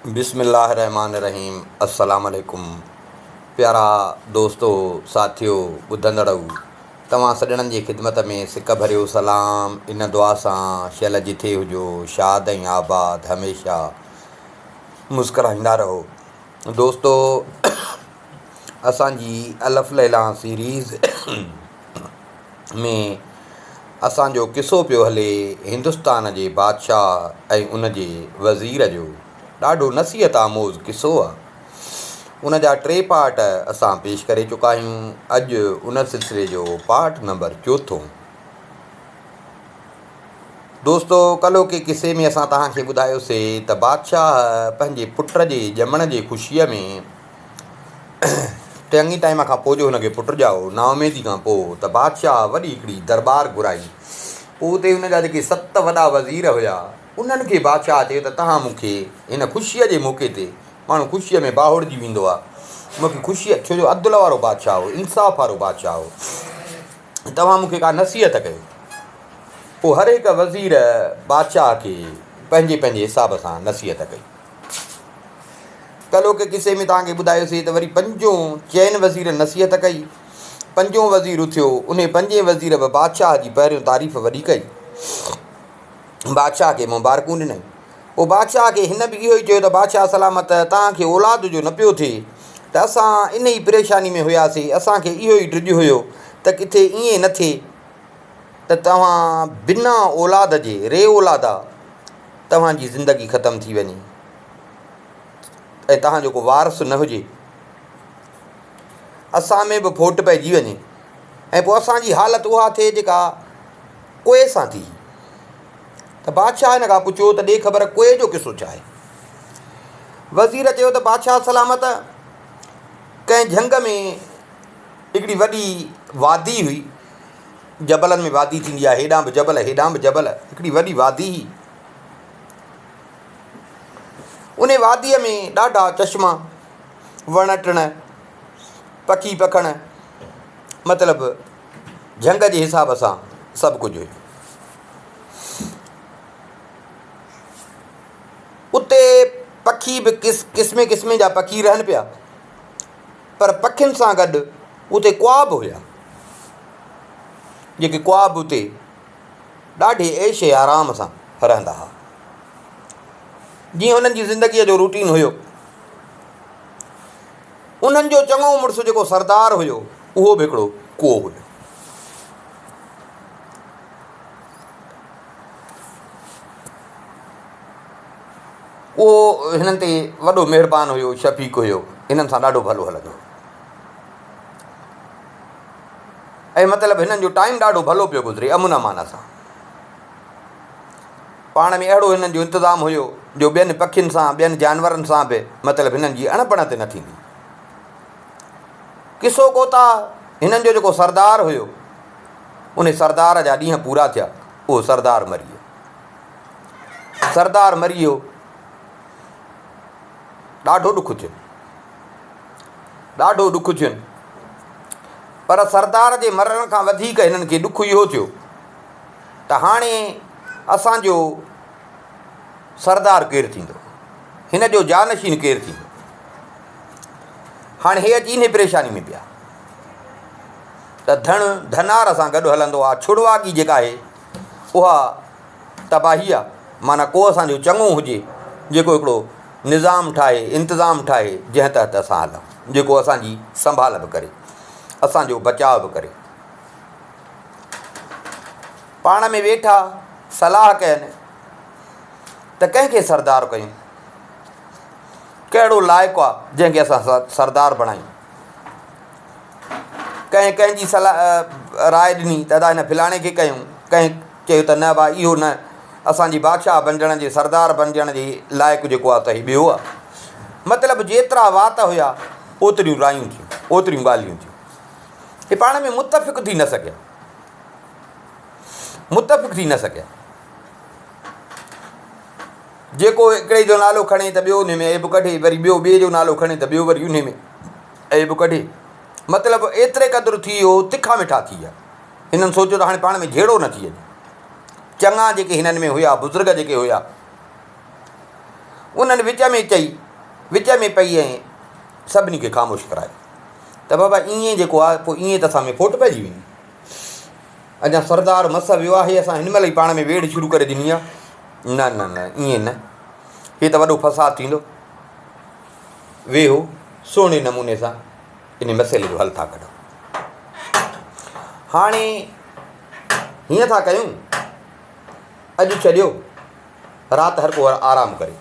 बिस्मिल्लाहिर्रहमानिर्रहीम। अस्सलाम वालेकुम। प्यारा दोस्तों, साथियों, ॿुधंदड़ो, तव्हां सॼणनि जी ख़िदमत में सिक भरियो सलाम। इन दुआ सां शल जिथे हुजो, शाद ऐं आबाद, हमेशह मुस्कराईंदा रहो। दोस्तों, असांजी अलफ़ लैला सीरीज़ में असांजो क़िसो पियो हले हिंदुस्तान जे बादशाह ऐं उन जे वज़ीर जो। ॾाढो नसीहत आमोज़ क़िसो आहे। उन जा 3 पार्ट असां पेश करे चुका आहियूं। अॼु उन सिलसिले जो पार्ट नंबर 4। दोस्तों, कल्ह के क़िसे में असां तव्हांखे ॿुधायोसीं त बादशाह पंहिंजे पुट जे ॼमण जी ख़ुशीअ में चङी टाइम खां पोइ जो हुनखे पुटु ॼाओ, नाउमेदी खां पोइ, त बादशाह वॾी हिकिड़ी दरबार घुराई। पोइ उते हुनजा जेके 7 वॾा वज़ीर हुया, उन्हनि खे बादशाह चयो त तव्हां मूंखे हिन ख़ुशीअ जे मौक़े ते, माण्हू ख़ुशीअ में बाहुड़जी वेंदो आहे, मूंखे ख़ुशीअ, छो जो अदल वारो बादशाह हो, इंसाफ़ वारो बादशाह हो, तव्हां मूंखे का नसीहत कयो। पोइ हर हिकु वज़ीर बादशाह खे पंहिंजे पंहिंजे हिसाब सां नसीहत कई। कल्ह के क़िसे में तव्हांखे ॿुधायोसीं त वरी 5 चइनि वज़ीर नसीहत कई। 5 वज़ीर उथियो, उन 5 वज़ीर बि बादशाह जी पहिरियों तारीफ़ वॾी कई, बादशाह खे मुबारकूं ॾिनई। पोइ बादशाह खे हिन बि इहो ई चयो त बादशाह सलामत, तव्हांखे औलाद जो न पियो थिए त असां इन ई परेशानी में हुयासीं। असांखे इहो ई ड्रिज हुयो त किथे ईअं न थिए त तव्हां बिना औलाद जे, रे औलादा, तव्हांजी ज़िंदगी ख़तमु थी वञे ऐं तव्हांजो को वारस न हुजे, असां में बि फोट पइजी वञे ऐं पोइ असांजी हालति उहा थिए जेका कोए सां थी। त बादशाह हिन खां पुछियो त ॾे ख़बर कोए जो क़िसो छा आहे। वज़ीर चयो त बादशाह सलामत, कंहिं झंग में हिकिड़ी वॾी वादी हुई, जबलनि में वादी थींदी आहे, हेॾां बि जबल हेॾां बि जबल, हिकिड़ी वॾी वादी हुई। उन वादीअ में ॾाढा चश्मा, वण टिण, पखी पखण, मतिलबु झंग जे हिसाब सां सभु कुझु हुयो। उते पखी बि क़िस्मे क़िस्मे जा पखी रहनि पिया, पर पखियुनि सां गॾु उते क़्वाब हुया, जेके क़्वाब उते ॾाढे ऐश आराम सां रहंदा हुआ। जीअं उन्हनि जी ज़िंदगीअ जो रूटीन हुयो। उन्हनि जो चङो मुड़ुसु जेको सरदार हुयो, उहो बि हिकिड़ो कुओ हुयो। उहो हिननि ते वॾो महिरबानी हुयो, शफ़ीक़ हुयो, हिननि सां ॾाढो भलो हलंदो हुयो ऐं मतिलबु हिननि जो टाइम ॾाढो भलो पियो गुज़रे, अमुन अमान सां। पाण में अहिड़ो हिननि जो इंतिज़ामु हुयो जो ॿियनि पखियुनि सां, ॿियनि जानवरनि सां बि मतिलबु हिननि जी अणबणति न थींदी। क़िसो कोता हिननि जो जेको सरदार हुयो, उन सरदार जा ॾींहं पूरा थिया, उहो सरदार मरी वियो। सरदार मरी वियो, ॾाढो ॾुखु थियो, ॾाढो ॾुखु थियुनि। पर सरदार जे मरण खां वधीक हिननि खे ॾुखु इहो थियो त हाणे असांजो सरदार केरु थींदो, हिन जो जानशीन केरु थींदो। हाणे हे अची इन परेशानी में पिया त धनार सां गॾु हलंदो आहे, छुड़वागी जेका आहे उहा तबाही आहे। माना को असांजो चङो हुजे जेको हिकिड़ो निज़ाम ठाहे, इंतिज़ाम ठाहे, जंहिं तहत असां हलूं, जेको असांजी संभाल बि करे, असांजो बचाव बि करे। पाण में वेठा सलाह कयनि त कंहिंखे सरदार कयूं, कहिड़ो लाइक़ु आहे जंहिंखे असां सरदार बणायूं। कंहिंजी सलाह राय ॾिनी त दादा हिन फिलाणे खे कयूं, कंहिं चयो त न भाई इहो न, असांजी बादशाह बणजण जे, सरदार बणजण जे लाइक़ु जेको आहे त हीउ ॿियो आहे। मतिलबु जेतिरा वात हुया ओतिरियूं रायूं थियूं, ओतिरियूं ॻाल्हियूं थियूं। हे पाण में मुतफ़िक़ थी न सघिया, मुतफ़िक़ थी न सघिया। जेको हिकिड़े जो नालो खणे त ॿियो उन में ऐब कढे, वरी ॿियो ॿिए जो नालो खणे त ॿियो वरी उन में ऐब कढे। मतिलबु एतिरे क़दुरु थी वियो, तिखा मिठा थी विया। हिननि सोचियो त हाणे पाण में जहिड़ो न थी वञे। चङा जेके हिननि में हुया, बुज़ुर्ग जेके हुया, उन्हनि विच में पई ऐं सभिनी खे ख़ामोश करायो त बाबा ईअं जेको आहे पोइ ईअं त असां में फोट पइजी वेंदी। अञा सरदार मस वियो आहे असां हिन महिल ई पाण में वेड़ शुरू करे ॾिनी आहे। न न न ईअं न, हीअ त वॾो फसाद थींदो। वेहो सुहिणे नमूने सां इन मसइले जो हल था कढूं। हाणे हीअं था कयूं, अॼु छॾियो, राति हर को आराम करे।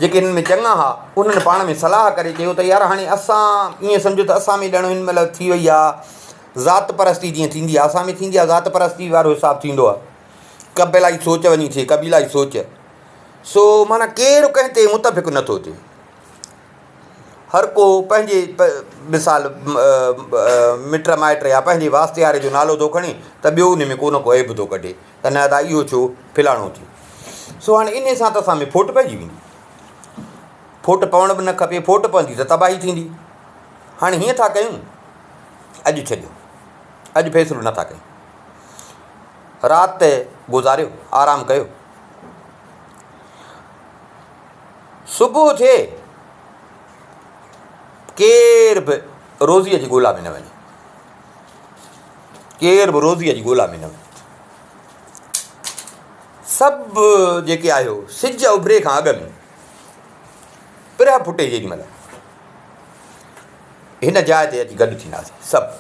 जेके हिन में चङा हुआ उन्हनि पाण में सलाह करे चयो त यार हाणे असां ईअं सम्झो त असां में ॼण हिन महिल थी वई आहे ज़ात परस्ती। जीअं थींदी आहे असां में थींदी आहे ज़ात परस्ती वारो हिसाबु थींदो आहे, कबीलाई सोच वञी थिए, कबीलाई सोच। सो माना केरु कंहिं ते मुतफ़िक़ नथो थिए, हर को पंहिंजे मिसाल मिट माइट या पंहिंजे वास्ते वारे जो नालो थो खणे त ॿियो उन में को न को ऐब थो कढे त न त इहो छो फिलाणो थियो। सो हाणे इन सां त असां में फोट पइजी वेंदी। फोट पवण बि न खपे, फोट पवंदी त तबाही थींदी। हाणे हीअं था कयूं, अॼु छॾियो, अॼु फ़ैसिलो नथा कयूं, राति गुज़ारियो, आराम कयो, सुबुह थिए केर बि रोज़ीअ जी ॻोल्हा में न वञे, केर बि रोज़ीअ जी ॻोल्हा में न वञे। सभु जेके आहियो सिज उभिरे खां अॻु में पिरह फुटे जेॾी महिल हिन जाइ ते अची गॾु थींदासीं सभु।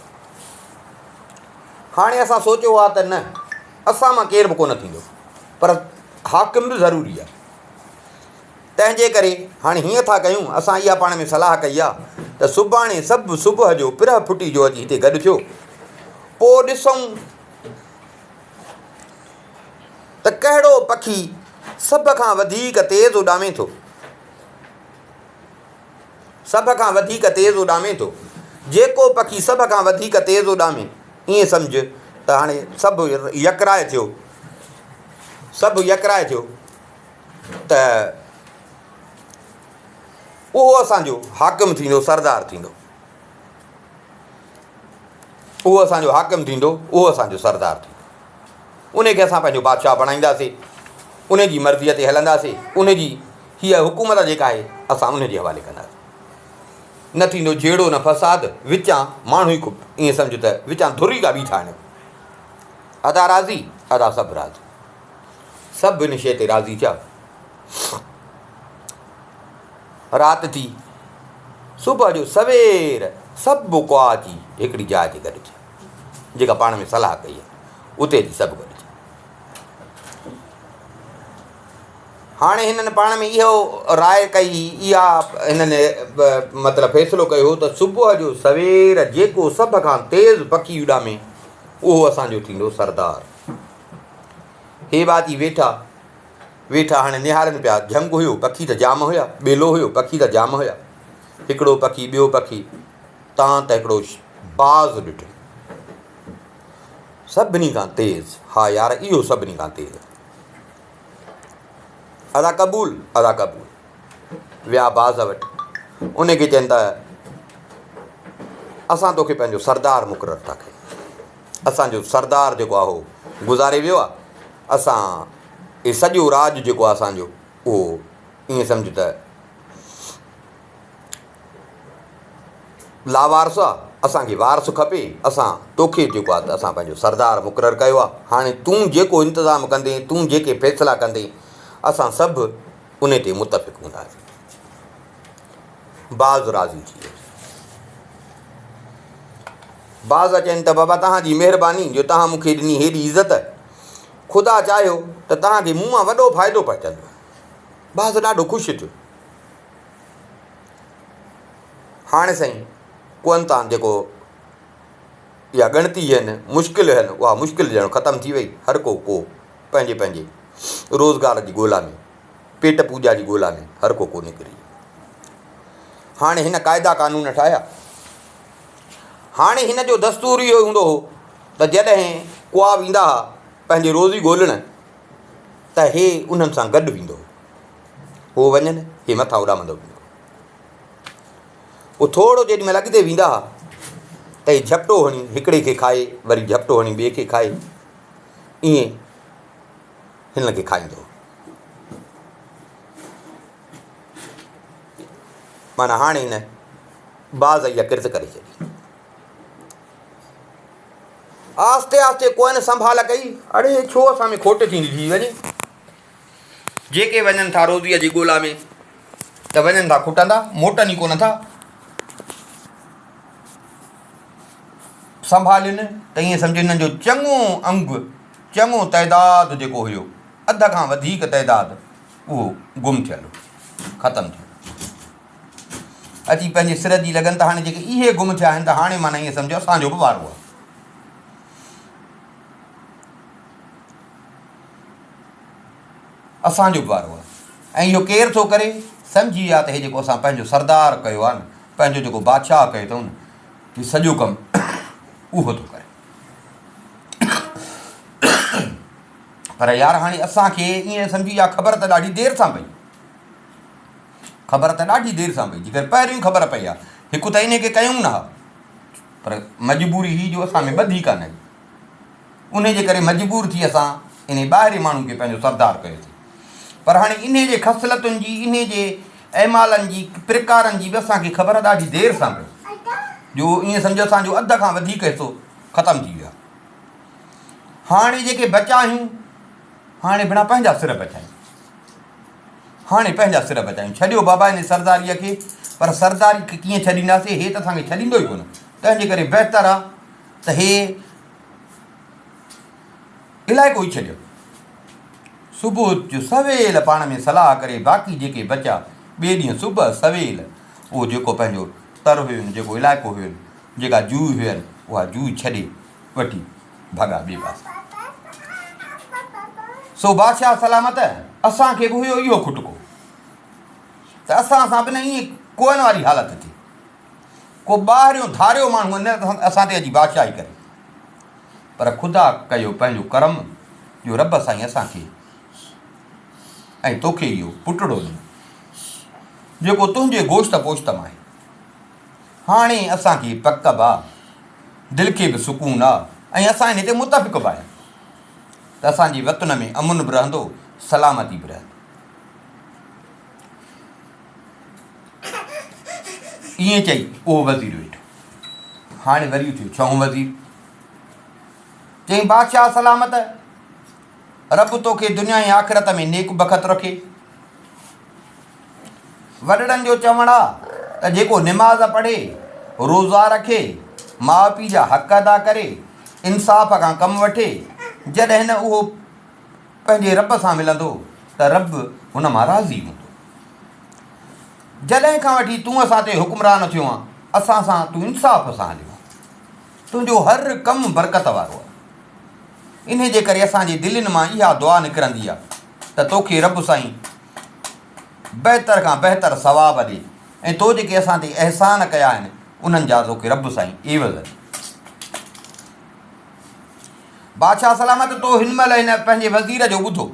हाणे असां सोचियो आहे त न, असां मां केर बि कोन थींदो, पर हाकिम बि ज़रूरी आहे। तंहिंजे करे हाणे हीअं था कयूं, असां इहा पाण में सलाह कई आहे त सुभाणे सभु सुबुह जो पिरह फुटी जो अची हिते गॾु थियो, पोइ ॾिसूं त कहिड़ो पखी सभ खां वधीक तेज़ उॾामे थो, सभ खां वधीक तेज़ उॾामे थो। जेको पखी सभ खां वधीक तेज़ उॾामे, ईअं सम्झ त हाणे सभु यकराए थियो, सभु यकराए थियो त उहो असांजो हाकिम थींदो, सरदार थींदो। उहो असांजो हाकिम थींदो, उहो असांजो सरदार थींदो। उन खे असां पंहिंजो बादशाह बणाईंदासीं, उन जी मर्ज़ीअ ते हलंदासीं, उन जी हीअ हुकूमत जेका आहे असां उन जे हवाले कंदासीं। न थींदो जहिड़ो न फ़साद, विचां माण्हू ई ईअं सम्झ त विचां धुरी का बीठा आहिनि। अदा राज़ी, अदा सभु राज़ी, सभु इन शइ ते राज़ी थिया। राति थी, सुबुह जो सवेर सभु को अची हिकिड़ी जाइ ते गॾु थिया, जेका पाण में सलाह कई आहे उते अची सभु गॾु थिया। हाणे हिननि पाण में इहो राय कई, इहा हिननि मतिलबु फ़ैसिलो कयो त सुबुह जो सवेर जेको सभ खां तेज़ पखी उॾामे उहो असांजो थींदो सरदार। हे बाती वेठा हाणे निहारनि पिया। झंगु हुयो, पखी त जाम हुया, ॿेलो हुयो, पखी त जाम हुया। हिकिड़ो पखी, ॿियो पखी, तां त हिकिड़ो बाज़ ॾिठो सभिनी खां तेज़। हा यार, इहो सभिनी खां तेज़। अदा क़बूल, अदा क़बूल। विया बाज़ वटि, उनखे चवनि त असां तोखे पंहिंजो सरदार मुक़ररु था कयूं। असांजो सरदार जेको आहे उहो गुज़ारे वियो आहे। असां इहो सॼो राज जेको आहे असांजो, उहो ईअं सम्झ त लावारस आहे, असांखे वारस खपे। असां तोखे जेको आहे त असां पंहिंजो सरदार मुक़ररु कयो आहे। हाणे तूं जेको इंतिज़ामु कंदे, तूं जेके फ़ैसिला कंदे, असां सभु उन ते मुतफ़िक़ हूंदासीं। बाज़ राज़ी थी वियो। बाज़ चवनि त बाबा तव्हांजी महिरबानी जो तव्हां मूंखे ॾिनी हेॾी इज़त, ख़ुदा चाहियो त तव्हांखे मूं मां वॾो फ़ाइदो पहुचंदो। बाज़ ॾाढो ख़ुशि थियो। हाणे साईं कोन था जेको इहा ॻणती आहिनि, मुश्किल आहिनि, उहा मुश्किल ॼण ख़तमु थी वई। हर को पंहिंजे पंहिंजे रोज़गार जी ॻोल्हा में, पेट पूॼा जी ॻोल्हा में हर को निकिरी। हाणे हिन क़ाइदा कानून ठाहिया। हाणे हिन जो दस्तूर इहो हूंदो हो त जॾहिं कुआ वेंदा हुआ पंहिंजी रोज़ी ॻोल्हण, त हे उन्हनि सां गॾु वेंदो हो। हो वञनि, हे मथां उॾामंदो वेंदो। उहो थोरो जेॾी महिल अॻिते वेंदा हुआ त हे झपटो हणी हिकिड़े खे खाए, वरी झपटो हणी ॿिए खे खाए, ईअं हिन खे खाईंदो। माना हाणे हिन बाज़ इहा किरत करे छॾी। आस्ते आस्ते कोई न संभाल कई, अड़े छो असां में खोट थींदी थी वञे। जेके वञनि था रोज़ीअ जी ॻोल्हा में त वञनि था खुटंदा, मोटनि ई कोन था। संभालियुनि त ईअं सम्झो हिननि जो चङो अंग, चङो तइदाद जेको हुयो, अध खां वधीक तइदाद, उहो गुम थियलु, ख़तमु थियलु। अची पंहिंजे सिर जी लॻनि त हाणे जेके इहे गुम थिया आहिनि त हाणे माना ईअं सम्झो असांजो बि वारो आहे। असांजो बि वारो आहे। ऐं इहो केरु थो करे, सम्झी विया त हे जेको असां पंहिंजो सरदार कयो आहे न, पंहिंजो जेको बादशाह कयो अथऊं न, हीउ सॼो कमु उहो थो करे। पर यार हाणे असांखे ईअं सम्झी विया ख़बर त ॾाढी देरि सां पई, ख़बर त ॾाढी देरि सां पई, जेकर पहिरियों ख़बर पई आहे। हिकु त इन खे कयूं न हा, पर मजबूरी ही जो असां में ॿधी कान आई, उन जे करे मजबूर थी असां इन ॿाहिरि माण्हू खे पंहिंजो सरदार कयोसीं। पर हाणे इन जे ख़सलतुनि जी, इन जे ऐमालनि जी, प्रकारनि जी बि असांखे ख़बर ॾाढी देरि सां पई, जो ईअं सम्झो असांजो अध खां वधीक हिसो ख़तमु थी वियो। हाणे जेके बचा आहियूं, हाणे बिना पंहिंजा सिर बचायूं, हाणे पंहिंजा सिर बचायूं। छॾियो बाबा हिन सरदारीअ खे, पर सरदारी खे कीअं छॾींदासीं, हे त असांखे छॾींदो ई कोन। तंहिंजे करे बहितर आहे त हे इलाइक़ो ई छॾियो। सुबुह जो सवेल पाण में सलाह करे, बाक़ी जेके बचा ॿिए ॾींहुं सुबुह सवेल उहो जेको पंहिंजो तर हुयुनि, जेको इलाइक़ो हुयुनि, जेका जूह हुयनि, उहा जूह छॾे वठी भॻा ॿिए पासे। सो बादशाह सलामत, असांखे बि हुयो इहो खुटको त असां सां बि न ईअं कोन वारी हालत थी। को ॿाहिरियों धारियो माण्हू न असां ते अची बादशाही करे, पर ख़ुदा कयो पंहिंजो करम जो रब साईं असांखे ऐं तोखे इहो पुटड़ो ॾिनो, जेको तुंहिंजे गोश्त पोश्त मां आहे। हाणे असांखे पक बि आहे, दिलि खे बि सुकून आहे, ऐं असां हिन ते मुतफ़िक़ बि आहियूं त असांजे वतन में अमुन बि रहंदो, सलामती बि रहंदी। ईअं चई उहो वज़ीर वेठो। हाणे वरी थियो छहों वज़ीर, चई बादशाह सलामत, रब तोखे दुनिया ऐं आख़िरत में नेक बख़त रखे। वॾड़नि जो चवणु आहे त जेको निमाज़ पढ़े, रोज़ा रखे, माउ पीउ जा हक़ अदा करे, इंसाफ़ खां कमु वठे, जॾहिं न उहो पंहिंजे रब सां मिलंदो त रब हुन मां राज़ी हूंदो। जॾहिं खां वठी तूं असां ते हुकुमरान थियो आहे, असां सां तूं इंसाफ़ सां हलियो, तुंहिंजो हर कमु बरकत वारो आहे। इन जे करे असांजे दिलनि मां इहा दुआ निकिरंदी आहे त तोखे रब साईं बहितर खां बहितर सवाब ॾे, ऐं तो जेके असां ते अहसान कया आहिनि उन्हनि जा तोखे रब साईं एवज़ ॾे। बादशाह सलामत, तो हिन महिल हिन पंहिंजे वज़ीर जो ॿुधो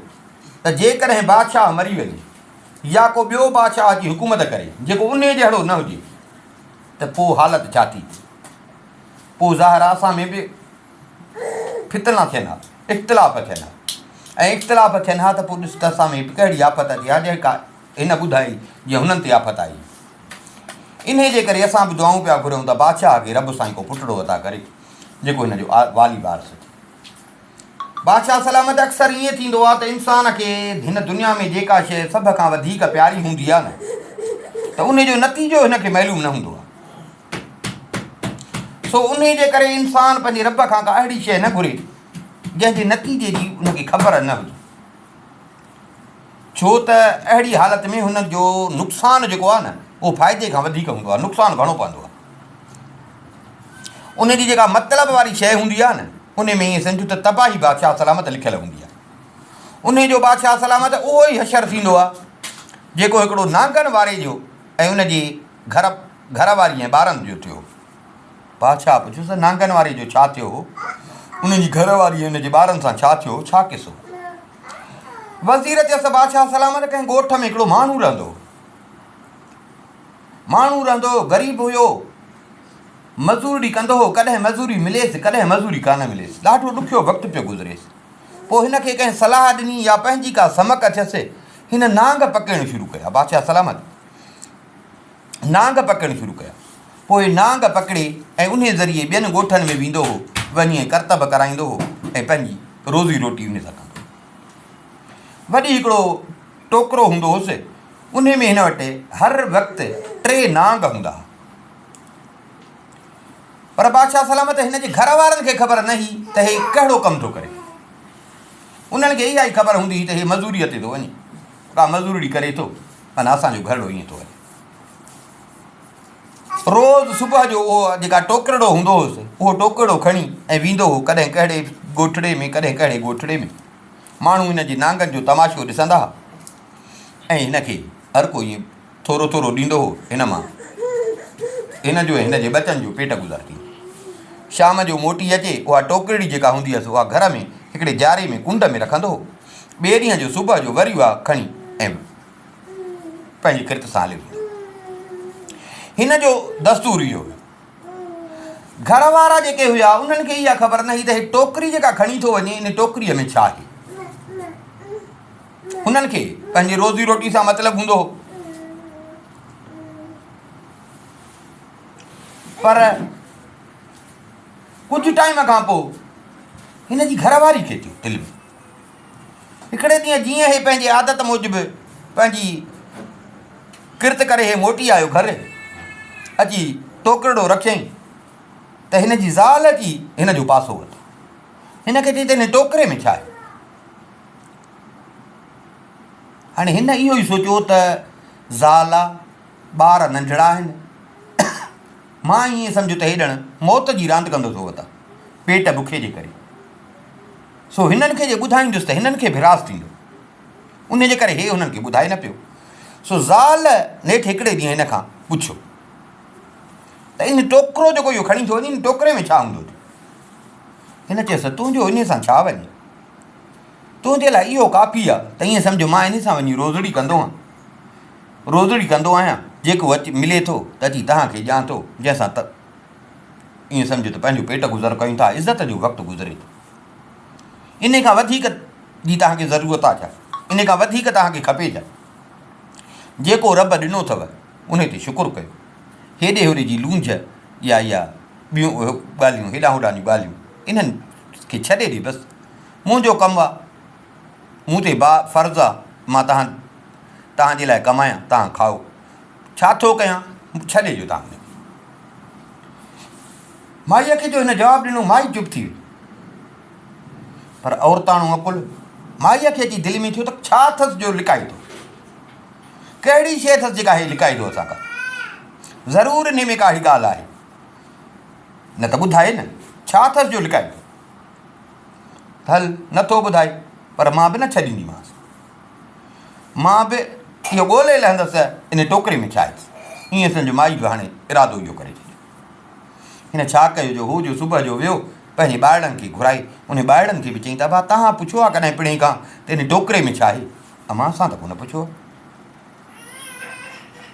त जेकॾहिं बादशाह मरी वञे या को ॿियो बादशाह अची हुकूमत करे जेको उन जहिड़ो न हुजे, त पोइ हालत छा थी? पोइ ज़ाहिर आहे असां में बि फितना थियनि हा, इख़्तिलाफ़ थियनि हा, ऐं इख़्तिलाफ़ थियनि हा त पोइ ॾिस त असां में कहिड़ी आफ़त अची आहे जेका हिन ॿुधाई जीअं हुननि ते आफ़त आई। इन जे करे असां बि दुआऊं पिया घुरूं त बादशाह खे रब साईं को पुटड़ो अता करे जेको हिन जो वाली वारस थिए। बादशाह सलामत, अक्सर ईअं थींदो आहे त इंसान खे हिन दुनिया में जेका शइ सभ खां वधीक प्यारी हूंदी आहे न, त उन जो नतीजो हिनखे मालूम न हूंदो आहे। सो उन जे करे इंसान पंहिंजे रब खां का अहिड़ी शइ न घुरे जंहिंजे नतीजे जी उनखे ख़बर न हुजे, छो त अहिड़ी हालत में हुन जो नुक़सानु जेको आहे न उहो फ़ाइदे खां वधीक हूंदो आहे, नुक़सानु घणो पवंदो आहे। उन जी जेका मतिलब वारी शइ हूंदी आहे न, उन में ईअं सम्झो त तबाही बादशाह सलामत लिखियलु हूंदी आहे। उन जो बादशाह सलामत उहो ई हशर थींदो आहे जेको हिकिड़ो नांगन वारे जो ऐं उन जी घर वारी ऐं ॿारनि जो थियो। बादशाह पुछियोसि त नांगन वारे जो छा थियो, उन जी घर वारी ऐं उन जे ॿारनि सां छा थियो, छा किसो? वज़ीर चयसि बादशाह सलामत, कंहिं ॻोठ में हिकिड़ो माण्हू रहंदो, ग़रीब हुयो, मज़ूरी कंदो हो, कॾहिं मज़ूरी मिलेसि कॾहिं मज़ूरी कान मिलेसि, ॾाढो ॾुखियो वक़्तु पियो गुज़रेसि। पोइ हिन खे कंहिं सलाह ॾिनी या पंहिंजी का समक थियसि, हिन नांग पकिड़णु शुरू कया। बादशाह सलामत नांग पकड़णु शुरू कया। पोइ नांग पकड़े ऐं उन ज़रिए ॿियनि ॻोठनि में वेंदो हो, वञी करतब कराईंदो हो ऐं पंहिंजी रोज़ी रोटी उन सां कंदो हो। वॾी हिकिड़ो टोकरो हूंदो हुउसि, उन में हिन वटि हर वक़्तु 3 नांग हूंदा हुआ। पर बादशाह सलामत हिन जे घर वारनि खे ख़बर न हुई त हे कहिड़ो कमु थो करे। उन्हनि खे इहा ई ख़बर हूंदी हुई त हे मज़ूरीअ ते थो वञे, का मज़ूरी करे थो, माना असांजो घरड़ो ईअं थो हले। रोज़ु सुबुह जो उहो जेका टोकरड़ो हूंदो हुउसि, उहो टोकरड़ो खणी ऐं वेंदो हो, कॾहिं कहिड़े ॻोठड़े में, कॾहिं कहिड़े ॻोठड़े में। माण्हू हिन जे नांगनि जो तमाशो ॾिसंदा हुआ ऐं हिन खे हर को ईअं थोरो थोरो ॾींदो हो। हिन मां हिन जो ऐं हिन जे बचनि जो पेट गुज़ार थी। शाम जो मोटी अचे, उहा टोकरड़ी जेका हूंदी हुअसि उहा घर में हिकिड़े जारे में कुंड में रखंदो हो। ॿिए ॾींहं जो सुबुह जो वरी उहा खणी ऐं पंहिंजी किरत सां हली वेंदो। हिन जो दस्तूर इहो हुयो। घर वारा जेके हुआ उन्हनि खे इहा ख़बर न हुई त हे टोकरी जेका खणी थो वञे, इन टोकरीअ में छा आहे। उन्हनि खे पंहिंजी रोज़ी रोटी सां मतिलबु हूंदो हो। पर कुझु टाइम खां पोइ हिन जी घरवारी खे थियो दिलि में। हिकिड़े ॾींहुं जीअं हे पंहिंजे आदत मूजिबि पंहिंजी किरत करे हे मोटी आयो घर, अची टोकरड़ो रखियईं त हिन जी ज़ाल अची हिन जो पासो वरितो। हिन खे चई त हिन टोकरे में छा आहे। हाणे हिन इहो ई सोचियो त ज़ाल आहे, ॿार नंढड़ा आहिनि, मां ईअं सम्झो त हेॾण मौत जी रांदि कंदो थो वठां पेट बुखे जे करे। सो हिननि खे जे ॿुधाईंदुसि त हिननि खे भिरास थींदो, उन जे करे हे हुननि खे ॿुधाए न पियो। सो ज़ाल नेठि हिकिड़े ॾींहुं हिन खां पुछियो त इन टोकरो जेको इहो खणी थो वञे, इन टोकरे में छा हूंदो। हिन चयसि तुंहिंजो इन सां छा वञे, तुंहिंजे लाइ इहो काफ़ी आहे त ईअं सम्झो मां इन सां वञी रोज़ड़ी कंदो आहियां, जेको अची मिले थो त अची तव्हांखे ॾियां थो, जंहिंसां त ईअं सम्झो त पंहिंजो पेट गुज़र कयूं था, इज़त जो वक़्तु गुज़रे थो। इन खां वधीक जी तव्हांखे ज़रूरत आहे छा, इन खां वधीक तव्हांखे खपे छा। जेको रब ॾिनो अथव उन ते शुकुरु कयो। हेॾे होॾे जी लूंझ या ॿियूं ॻाल्हियूं, हेॾां होॾां जूं ॻाल्हियूं, इन्हनि खे छॾे ॾे। बसि मुंहिंजो कमु आहे, मूं ते फ़र्ज़ु आहे, मां तव्हांजे लाइ कमायां, तव्हां खाओ। छा थो कयां, छॾे ॾियो तव्हां। माईअ खे जो हिन जवाबु ॾिनो, माई चुप थी वई। पर औरताणो अकुल माईअ खे अची दिलि में थियो त छा अथसि जो लिकाए थो, कहिड़ी शइ अथसि जेका हे लिकाए थो असांखां। ज़रूरु इन में काई ॻाल्हि आहे, न त ॿुधाए न, छा अथसि जो लिकाए थो। हल नथो ॿुधाए, पर मां बि न छॾींदीमांसि, मां बि इहो ॻोल्हे लहंदसि इन टोकरे में छा आहे। ईअं सम्झो माई बि हाणे इरादो इहो करे छॾियो। हिन छा कयो जो हू जो सुबुह जो वियो, पंहिंजे ॿारनि खे घुराई, उन ॿारनि खे बि चई त भाउ तव्हां पुछो आहे कॾहिं पिणे खां त हिन टोकरे में छा आहे। अमां असां त कोन पुछो,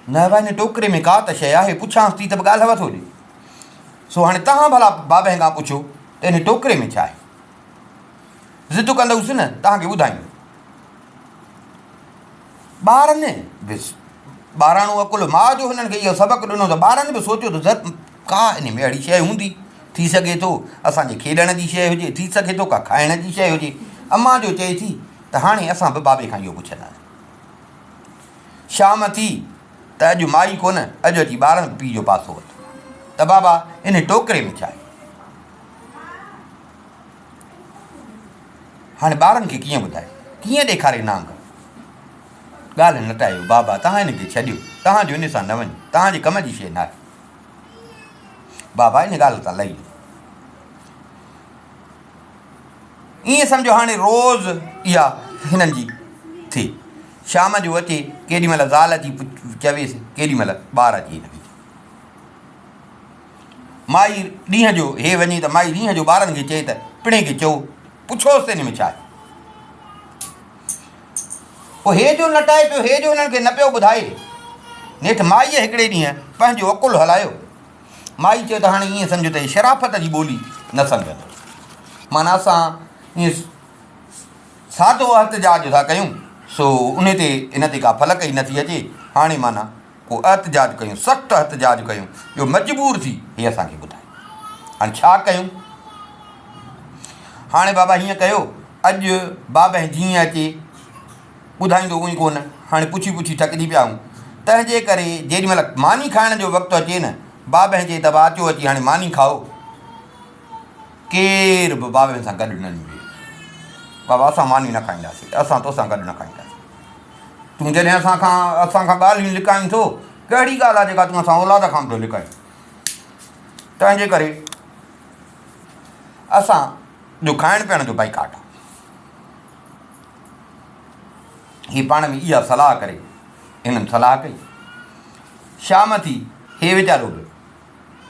न भाई हिन टोकरे में का त शइ आहे, पुछांसि थी त बि ॻाल्हि वठो ॾे। सो हाणे तव्हां भला बाबे खां पुछो त हिन टोकरे में छा आहे। ज़िद कंदुसि न, तव्हांखे ॿुधाईंदो। ॿारनि बसि ॿाराणो अकुल माउ जो हिननि खे इहो सबक़ु ॾिनो त ॿारनि बि सोचियो त का इन में अहिड़ी शइ हूंदी, थी सघे थो असांजे खेॾण जी शइ हुजे, थी सघे थो का खाइण जी शइ हुजे। अम्मा जो चए थी त हाणे असां बि बाबे खां इहो पुछंदासीं। शाम थी त अॼु माई कोन, अॼु अची ॿारनि पीउ जो पासो वरितो त बाबा इन टोकरे में छा आहे। हाणे ॿारनि खे कीअं ॿुधाए, कीअं ॾेखारे नांग। ॻाल्हि न टायो, बाबा तव्हां हिन खे छॾियो, तव्हांजो इन सां न वञे, तव्हांजे कम जी शइ न आहे। बाबा इन ॻाल्हि सां लही ईअं सम्झो हाणे रोज़ु इहा हिननि जी थी। शाम जो अचे, केॾीमहिल ज़ाल अची चवेसि, केॾीमहिल ॿार अची हिन खे। माई ॾींहं जो हे वञे त माई ॾींहं जो ॿारनि खे चए त पिणे खे चओ, पुछोसि त हिन में छा आहे। पोइ हे जो नटाए पियो, हे जो हुननि खे न पियो ॿुधाए। नेठि माईअ हिकिड़े ॾींहुं पंहिंजो अकुलु हलायो। माई चयो त हाणे ईअं सम्झो त शराफ़त जी ॿोली न सम्झंदो, माना असां ईअं सादो एहतजाज था कयूं, सो उन ते इन ते का फलक ई नथी अचे। हाणे माना पोइ एहतजाज कयूं, सख़्तु एहतजाज कयूं, जो मजबूर थी हे असांखे ॿुधाए। हाणे छा कयूं? हाणे बाबा हीअं कयो, अॼु बाबा जीअं अचे ॿुधाईंदो उअं ई कोन, हाणे पुछी पुछी थकिजी पिया आहियूं। तंहिंजे करे जेॾीमहिल मानी खाइण जो वक़्तु अचे न, बाबा चए त अचो अची हाणे मानी खाओ, केर बि बाबे सां गॾु न ईंदो। बाबा असां मानी न खाईंदासीं, असां तोसां गॾु न खाईंदासीं। तूं जॾहिं असांखां ॻाल्हियूं लिकायूं थो, कहिड़ी ॻाल्हि आहे जेका तूं असां औलाद खां बि थो लिकायूं? तंहिंजे करे असांजो खाइण पीअण जो बाइकाट आहे। हीअ पाण में इहा सलाह करे हिननि सलाह कई। शाम थी, हे वीचारो बि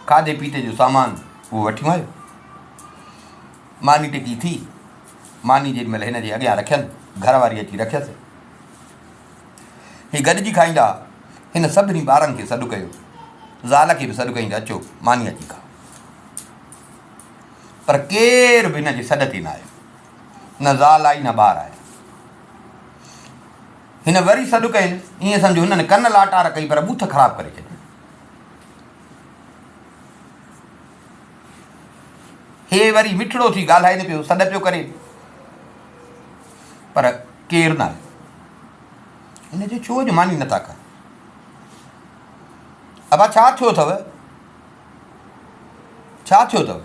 खाधे पीते जो सामान उहो वठी आयो। मानी टिकी थी, मानी जेॾीमहिल हिन जे अॻियां रखियनि, घरवारी अची रखियसि, हे गॾिजी खाईंदा। हिन सभिनी ॿारनि खे सॾु कयो, ज़ाल खे बि सॾु कईं त अचो मानी अची खाओ। पर केर बि हिन जे सॾ ते न आयो, न ज़ाल आई न ॿार आया। हिन वरी सॾु कयनि, ईअं सम्झो हिननि कन लाटार कई पर बूथ ख़राबु करे छॾियो। हे वरी मिठड़ो थी ॻाल्हाइनि पियो, सॾ पियो करे, पर केरु न आयो। हिन जो छो जो मानी नथा कनि? अबा छा थियो अथव? छा थियो अथव?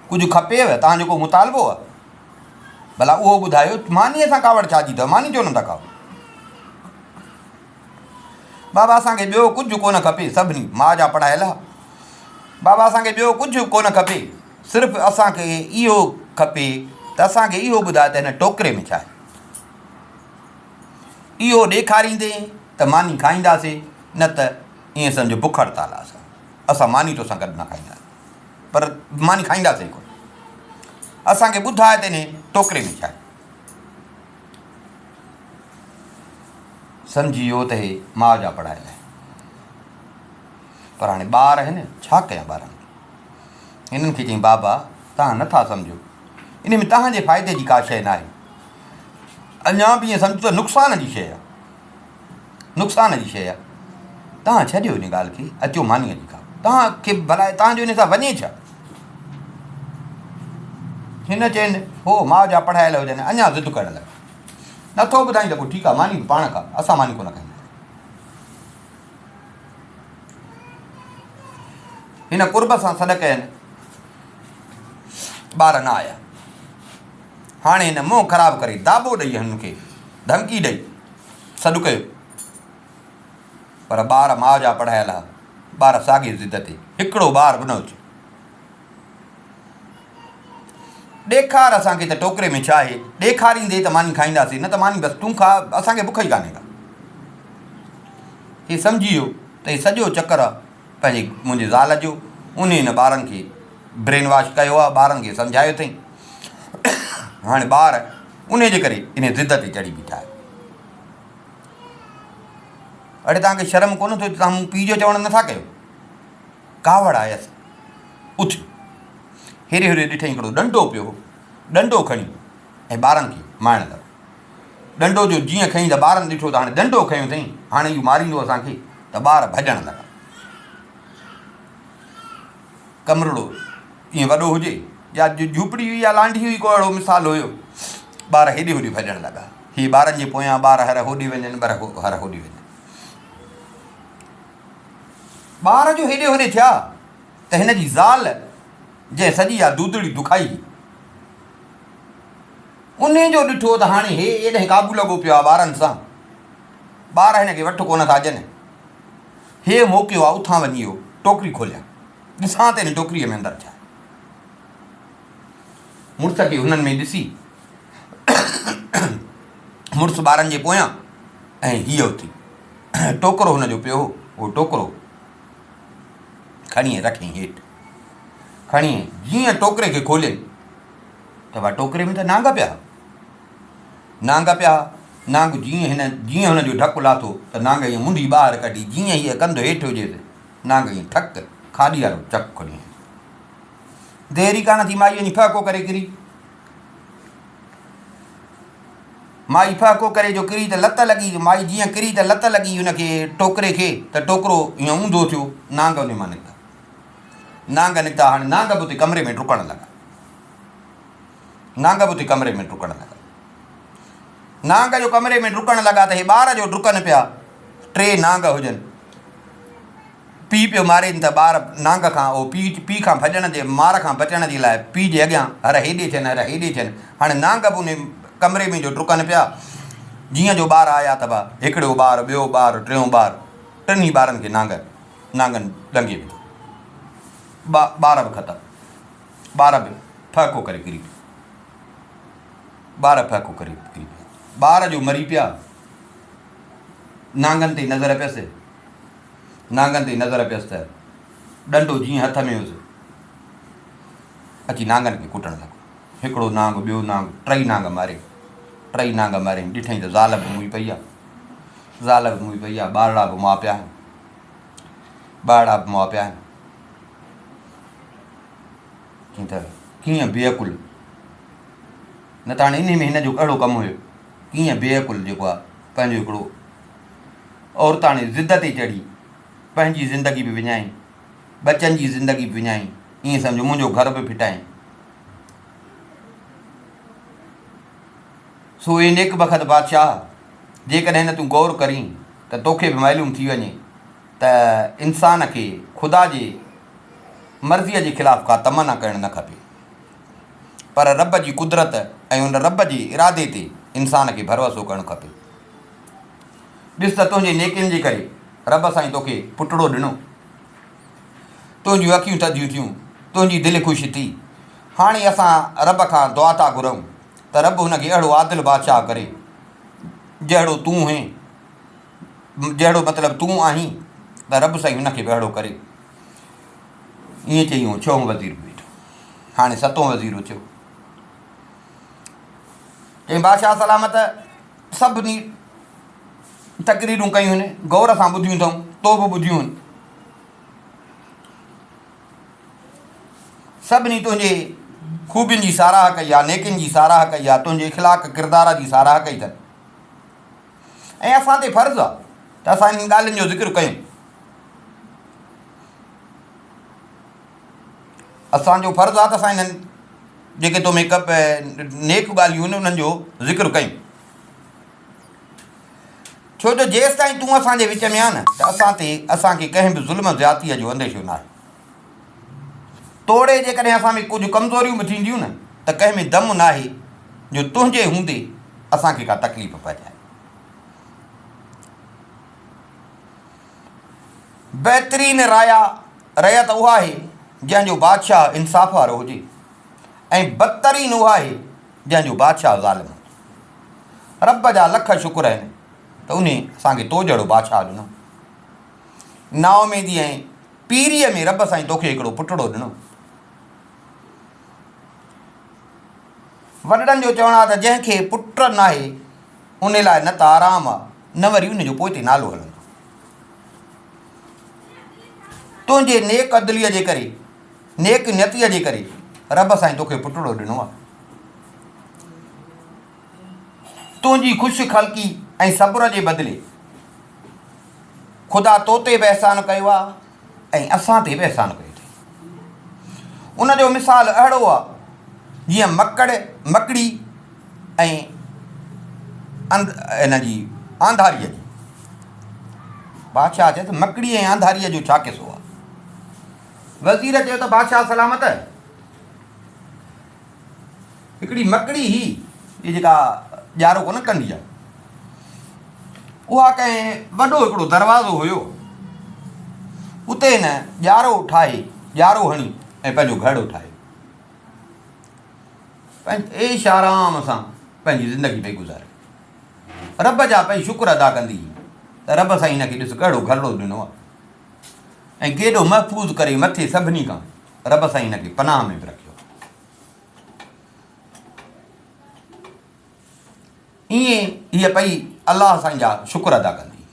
कुझु खपेव तव्हां जेको मुतालबो आहे? भला उहो ॿुधायो। मानीअ सां कावड़ छाजी अथव? मानी छो नथा खाओ? बाबा असांखे ॿियो कुझु कोन खपे, सभिनी माउ जा पढ़ायल आहे। बाबा असांखे ॿियो कुझु कोन खपे, सिर्फ़ु असांखे इहो खपे त असांखे इहो ॿुधाए त हिन टोकरे में छा आहे। इहो ॾेखारींदे त मानी खाईंदासीं, न त ईअं सम्झो बुख हड़ताल आहे। असां मानी तोसां गॾु न खाईंदासीं, पर मानी खाईंदासीं कोन। असांखे ॿुधाए त हिन टोकरे में छा आहे। सम्झी वियो त हे माउ जा पढ़ायल आहे। पर हाणे ॿार आहिनि, छा कयां ॿारनि खे? हिननि खे चई बाबा तव्हां नथा सम्झो, इन में तव्हांजे फ़ाइदे जी का शइ न आहे। अञा बि ईअं सम्झो त नुक़सान जी शइ आहे, नुक़सान जी शइ आहे। तव्हां छॾियो हिन ॻाल्हि खे, अचो मानीअ जी खाओ। तव्हांखे भला तव्हांजो हिन सां वञे छा? हिन चवनि हो माउ जा पढ़ायल हुजनि, अञा ज़िद करणु लॻा। नथो ॿुधाईं त पोइ ठीकु आहे, मानी पाण खा, असां मानी कोन खाईंदा। हिन कुर्ब सां सॾ कयनि, ॿार न आया। हाणे हिन मुंहुं ख़राबु करे दाबो ॾेई हिननि खे धमकी ॾेई सॾु कयो, पर ॿार माउ जा पढ़ायल आहे। ॿार साॻी ज़िद ते, हिकिड़ो ॿार बि न अचे। ॾेखार असांखे त टोकरे में छा आहे, ॾेखारींदे त मानी खाईंदासीं, न त मानी बसि तूं खा, असांखे बुख ई कान्हे का। हे सम्झी वियो त हे सॼो चकर आहे पंहिंजे मुंहिंजे ज़ाल जो। उन हिन ॿारनि खे ब्रेन वॉश कयो आहे, ॿारनि खे सम्झायो अथई। हाणे ॿार उन जे करे इन ज़िद ते चढ़ी बीठा आहिनि। अड़े तव्हांखे शर्म कोन थो, तव्हां मूं पीउ जो चवणु नथा कयो? कावड़ आयसि, उथ। हेॾे होॾे ॾिठई हिकिड़ो ॾंडो पियो, ॾंडो खणी ऐं ॿारनि खे माइण लॻो। ॾंडो जो जीअं खईं त ॿारनि ॾिठो त हाणे ॾंडो खयों अथई, हाणे इहो मारींदो असांखे, त ॿार भॼणु लॻा। कमरड़ो ईअं वॾो हुजे या झूपड़ी हुई या लांढी हुई, को अहिड़ो मिसाल हुयो, ॿार हेॾे होॾे भॼणु लॻा। हीअ ॿारनि जे पोयां ॿार हर होॾे वञनि, हर होॾे वञनि। ॿार जो हेॾे होॾे थिया त हिन जी ज़ाल जंहिं सॼी आहे दूधड़ी दुखाई, उन जो ॾिठो त हाणे हे एॾे क़ाबू लॻो पियो आहे ॿारनि सां। ॿार हिन खे वठि कोन था ॾियनि। हे मौक़ियो आहे, उथां वञी वियो, टोकरी खोलियां, ॾिसां त हिन टोकरीअ में अंदरि छा आहे। मुड़ुस खे हुननि में ॾिसी, मुड़ुसु ॿारनि जे पोयां ऐं हीअ उथी, टोकरो हुनजो पियो, उहो टोकरो खणी रखी हेठि। खणी जीअं टोकरे खे खोलियईं त भाई टोकरे में त नांग पिया। नांग पिया, नांग जीअं हुनजो ढकु लाथो त नांग ईअं मुंडी ॿाहिरि कढी, जीअं हीअ कंधु हेठि हुजेसि, नांग ईअं ठक खाॾी वारो चक खणी। देरी कान थी, माईअ जी फको करे किरी। माई फहको करे जो किरी त लत लॻी, माई जीअं किरी त लत लॻी हुनखे टोकरे खे, त टोकरो ईअं ऊंधो थियो, नांग उन मां निकिता, नांग निकिता। हाणे नांग बि उते कमरे में डुकण लॻा, नांग बि उते कमरे में डुकण लॻा। नांग जो कमरे में डुकण लॻा त हे ॿार जो डुकनि पिया, 3 नांग हुजनि, पीउ पियो मारेनि त ॿार नांग खां पीउ खां भॼण जे मार खां बचण जे लाइ पीउ जे अॻियां हर हेॾे थियनि, हर हेॾे थियनि। हाणे नांग बि उन कमरे में जो डुकनि पिया। जीअं जो ॿार आया त हिकिड़ो ॿारु, ॿियो ॿारु, टियों ॿारु, 3 ॿारनि खे नांगनि ॾंगे विधो। ॿार बि ख़तमु, ॿार बि फहको करे किरी पिया, ॿार फहको करे किरी पिया। ॿार जो मरी पिया, नांगनि ते नज़र पियसि, नांगनि ते नज़र पियसि त डंडो जीअं हथ में हुयुसि अची नांगनि खे कुटणु लॻो। हिकिड़ो नांग, ॿियो नांग, 3 नांग मारे, 3 नांग मारे। ॾिठईं त ज़ाल बि मुई पई आहे, ज़ाल बि मुई पई आहे, ॿारड़ा बि मुआ पिया आहिनि, ॿारड़ा बि मुआ पिया आहिनि। चई त कीअं बेअकुल, न त हाणे इन में हिन जो अहिड़ो कमु हुयो, कीअं बेअकुल जेको आहे पंहिंजो हिकिड़ो औरत हाणे ज़िद ते चढ़ी पंहिंजी ज़िंदगी बि विञाई, बचनि जी ज़िंदगी बि विञाई, ईअं सम्झो मुंहिंजो घर बि फिटाई। सो ए नेक बख़त बादशाह, जेकॾहिं न तूं गौर करीं त तोखे बि मालूम थी वञे त इंसान खे ख़ुदा जे मर्ज़ीअ जे ख़िलाफ़ु का तमन्ना करणु न खपे, पर रब जी कुदरत ऐं उन रब जे इरादे ते इंसान खे भरोसो करणु खपे। ॾिस त तुंहिंजे नेकियुनि जे करे रब साईं तोखे पुटड़ो ॾिनो, तुंहिंजियूं अखियूं थधियूं थियूं, तुंहिंजी दिलि ख़ुशि थी। हाणे असां रब खां दुआ था घुरूं त रब हुनखे अहिड़ो आदिल बादशाह करे जहिड़ो तूं हैं, जहिड़ो मतिलबु तूं आहीं, त रब साईं हुनखे बि अहिड़ो करे। ईअं चई हो 6हों वज़ीर बीठो, हाणे 7हों वज़ीर थियो। चई बादशाह सलामत, सभिनी तकरीरूं कयूं आहिनि, गौर सां ॿुधियूं अथऊं, तो बि ॿुधियूं आहिनि, सभिनी तुंहिंजे ख़ूबियुनि जी साराह कई आहे, नेकियुनि जी साराह कई आहे, तुंहिंजे इख़लाक़ किरदार जी साराह कई अथनि। ऐं असां ते फ़र्ज़ु आहे त असां इन्हनि ॻाल्हियुनि जो ज़िक्र कयूं, असांजो फ़र्ज़ु आहे त असां इन्हनि जेके तो में नेक ॻाल्हियूं आहिनि उन्हनि जो ज़िक्र कयूं। छो जो जेसि ताईं तूं असांजे विच में आहे न त असांखे कंहिं बि ज़ुल्म ज़्यादतीअ जो अंदेशो न आहे। तोड़े जेकॾहिं असां में कुझु कमज़ोरियूं बि थींदियूं न त कंहिं में दमु न आहे जो तुंहिंजे हूंदे असांखे का तकलीफ़ पइजाए। बहितरीन रयत उहा आहे जंहिंजो बादशाह इंसाफ़ वारो हुजे, ऐं बदतरीन उहा आहे जंहिंजो बादशाह ज़ालिम। रब जा लख शुक्र आहिनि त उन असांखे तो जहिड़ो बादशाह ॾिनो। नाउमीदी ऐं पीरीअ में रब साईं तोखे हिकिड़ो पुटड़ो ॾिनो। वॾनि जो चवणु आहे त जंहिंखे पुट न आहे उन लाइ न त आराम आहे, न वरी उनजो पोइ ते नालो हलंदो। तुंहिंजे नेक अदलीअ जे करे, नेक नियतीअ जे करे रब साईं तोखे पुटड़ो ॾिनो आहे। तुंहिंजी ख़ुशि ख़लक़ी ऐं सब्र जे बदिले ख़ुदा तो ते बि अहसान कयो आहे ऐं असां ते बि अहसान कयो अथई। उनजो मिसाल अहिड़ो आहे जीअं मकड़ी ऐं इन जी आंधारीअ जी। बादशाह चए त मकड़ी ऐं आंधारीअ जो छा किसो आहे? वज़ीर चयो त बादशाह सलामत, हिकिड़ी मकड़ी ही जेका ॼारो कोन कंदी आहे, उहा कंहिं वॾो हिकिड़ो दरवाज़ो हुयो, उते न ॼारो ठाहे, ॼारो हणी ऐं पंहिंजो घड़ो ठाहे ऐश आराम सां पंहिंजी ज़िंदगी पई गुज़ारे। रब जा पई शुक्र अदा कंदी त रब साईं हिनखे ॾिस कहिड़ो घड़ो ॾिनो आहे ऐं केॾो महफ़ूज़ करे मथे सभिनी खां रब साईं हिनखे पनाह में बि रखियो। ईअं हीअ पई अलाह साईं जा शुक्र अदा कंदी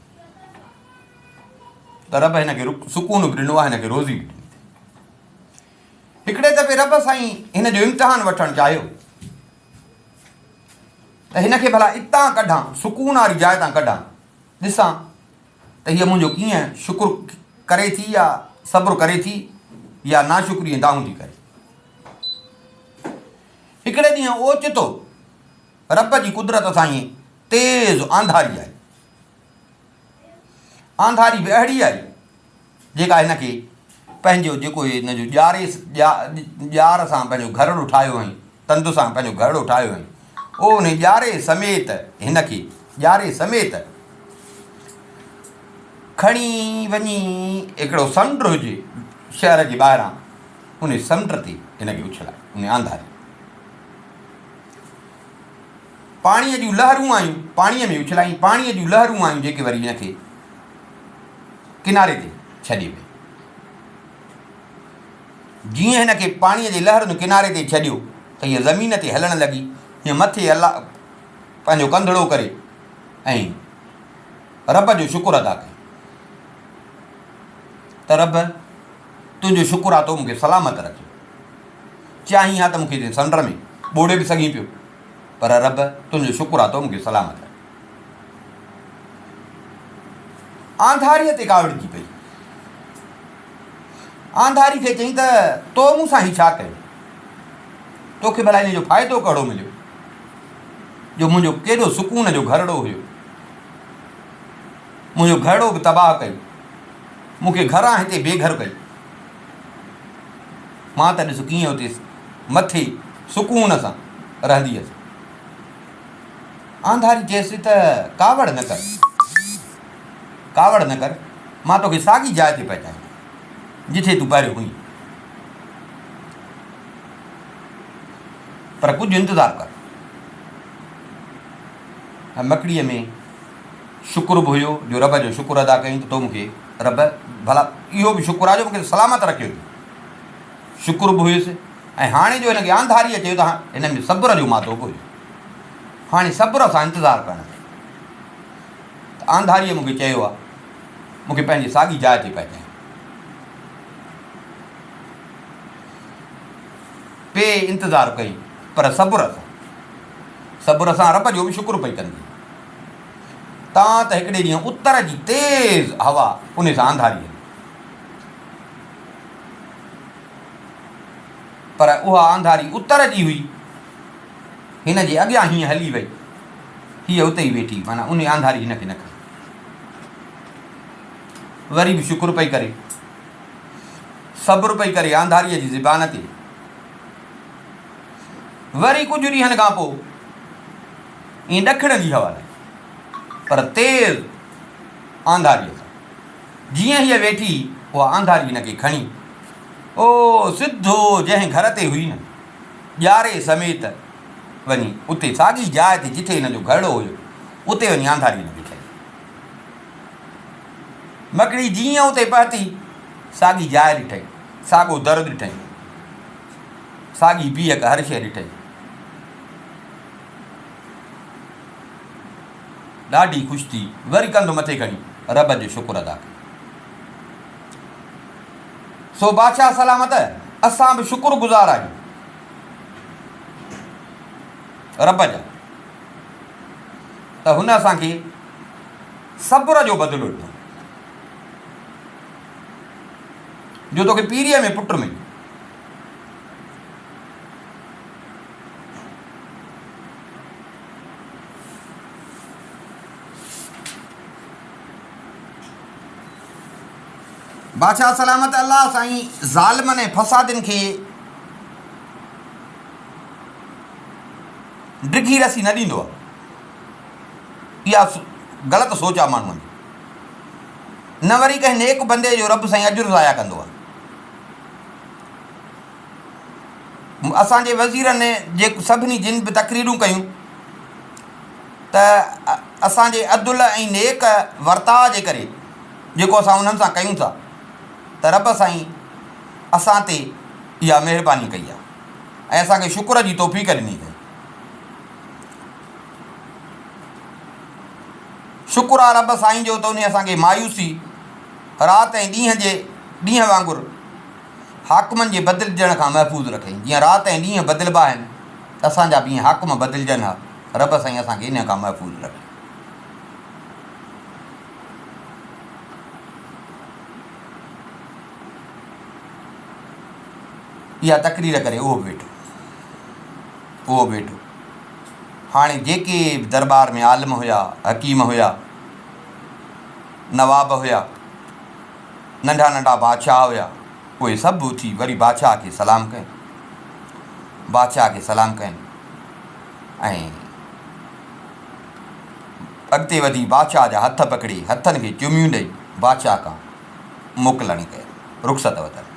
त रब हिनखे सुकून बि ॾिनो आहे, हिनखे रोज़ी बि ॾिनी। हिकिड़े दफ़े रब साईं हिन जो इम्तिहान वठणु चाहियो। त हिनखे भला इतां कढां, सुकून वारी जाइ तां कढां, ॾिसां त हीअ मुंहिंजो कीअं शुकुरु करे थी या सब्रु करे थी या नाशुक्रीअ दाहूं थी करे। हिकिड़े ॾींहुं ओचितो रब जी कुदरत सां ईअं तेज़ आंधारी आई। आंधारी बि अहिड़ी आई जेका हिनखे पंहिंजो जेको हिनजो ॼार सां पंहिंजो घरड़ो ठाहियो हुअईं, तंद सां पंहिंजो घरड़ो ठाहियो हुअईं, उहो उन ॼारे समेत हिनखे ॼारे समेत खणी वञी हिकिड़ो समुंड हुजे शहर जे ॿाहिरां, उन समुंड ते हिनखे उछलाए, उन आंधारी पाणीअ जूं लहरूं आयूं, पाणीअ में उछलाई, पाणीअ जूं लहरूं आयूं जेके वरी हिनखे किनारे ते छॾे वई। जीअं हिनखे पाणीअ जे लहरुनि किनारे ते छॾियो त हीअ ज़मीन ते हलणु लॻी, हीअं मथे अलाह पंहिंजो कंधड़ो करे ऐं रब जो शुकुरु अदा कयो त रब तुंहिंजो शुकुरु आहे, तो मूंखे सलामत रखियो। चाहीं हा त मूंखे हिते समुंड में ॿोड़े बि सघीं पियो, पर रब तुंहिंजो शुकुरु आहे, तो मूंखे सलामत रखियो। आंधारीअ ते कावड़िजी पई। आंधारी खे चई त तो मूंसां ही छा कयो, तोखे भला हिन जो फ़ाइदो कहिड़ो मिलियो जो मुंहिंजो केॾो सुकून जो घरड़ो हुयो, मुंहिंजो घरड़ो बि तबाह कई, मूंखे घरां हिते बेघर कई। मां त ॾिस कीअं हुते मथे सुकून सां रहंदी हुअसि। आंधारी चयसि त कावड़ न कर, कावड़ न कर, मां तोखे साॻी जाइ ते पहुचायां जिथे तूं पहिरियों हुई, पर कुझु इंतज़ारु कर। मकड़ीअ में शुकुरु बि हुयो जो रब जो शुकुरु अदा कयईं त तो मूंखे रब भला इहो बि शुकुरु आहे जो मूंखे सलामत रखियो, शुकुरु बि हुयुसि। ऐं हाणे जो हिनखे आंधारीअ चयो त हिन में सब्र जो मादो बि हुयो, हाणे सब्र सां इंतज़ारु करणु। त आंधारीअ मूंखे चयो आहे मूंखे पंहिंजी साॻी जाइ ते पहुचाए, पे इंतज़ारु कई, पर सब्र सां रब जो बि शुकुरु पई कंदी। तां त हिकिड़े ॾींहुं उत्तर जी तेज़ हवा उन सां आंधारी हली, पर उहा आंधारी उत्तर जी हुई, हिन जे अॻियां हीअं हली वई, हीअ उते ई वेठी, माना उन आंधारी हिनखे न खई। वरी बि शुकुरु पई करे, सब्र पई करे आंधारीअ जी ज़बान ते। वरी कुझु ॾींहंनि खां पोइ ईअं ॾखिण जी हवा लही, पर तेज़ आंधारीअ सां। जीअं हीअ वेठी, उहा आंधारी हिनखे खणी ओ सिधो जंहिं घर ते हुई न, ॼारे समेत वञी उते साॻी जाइ ते जिथे हिन जो घरड़ो हुयो, उते वञी आंधारी हिनखे खणी। मकड़ी जीअं उते पहुती, साॻी जाइ ॾिठई, साॻियो दर ॾिठई, साॻी बीहक हर शइ ॾिठई। ॾाढी ख़ुशि थी, वरी कंधु मथे खणी रब जो शुकुरु अदा कयो। सो बादशाह सलामत, असां बि शुकुरु गुज़ार आहियूं रब जा, त हुन असांखे सब्र जो बदिलो ॾिनो जो तोखे पीढ़ीअ में पुटु मिलियो। बादशाह सलामत अल्लाह साईं ज़ालिमनि ऐं फसादिन खे डिघी रसी न ॾींदो आहे, इहा ग़लति सोच आहे माण्हुनि जी। न वरी कंहिं नेक बंदे जो रब साईं अजुर ज़ाया कंदो आहे। असांजे वज़ीरनि जे सभिनी जिन बि तक़रीरूं कयूं त असांजे अदुल ऐं नेक वर्ताव जे करे जेको असां उन्हनि सां कयूं था, त रब साईं असां ते इहा महिरबानी कई आहे ऐं असांखे शुकुर जी तौफ़ीक़ ॾिनी अथई। शुकुरु आहे रब साईं जो त उन असांखे मायूसी राति ऐं ॾींहं वांगुरु हाकिमनि जे बदिलजण खां महफ़ूज़ रखई। जीअं राति ऐं ॾींहं बदिलबा आहिनि, त असांजा बि ईअं हाकिम बदिलजनि हा, रब साईं असांखे इन खां महफ़ूज़ रखे। इहा तकरीर करे उहो वेठो। हाणे जेके दरबार में आलिम हुया, हकीम हुया, नवाब हुया, नंढा नंढा बादशाह हुया, उहे सभु उथी वरी बादशाह खे सलाम कयनि ऐं अॻिते वधी बादशाह जा हथ पकिड़े हथनि खे चुमियूं ॾेई बादशाह खां मोकिलणी कयनि, रुख़्सत वरितनि।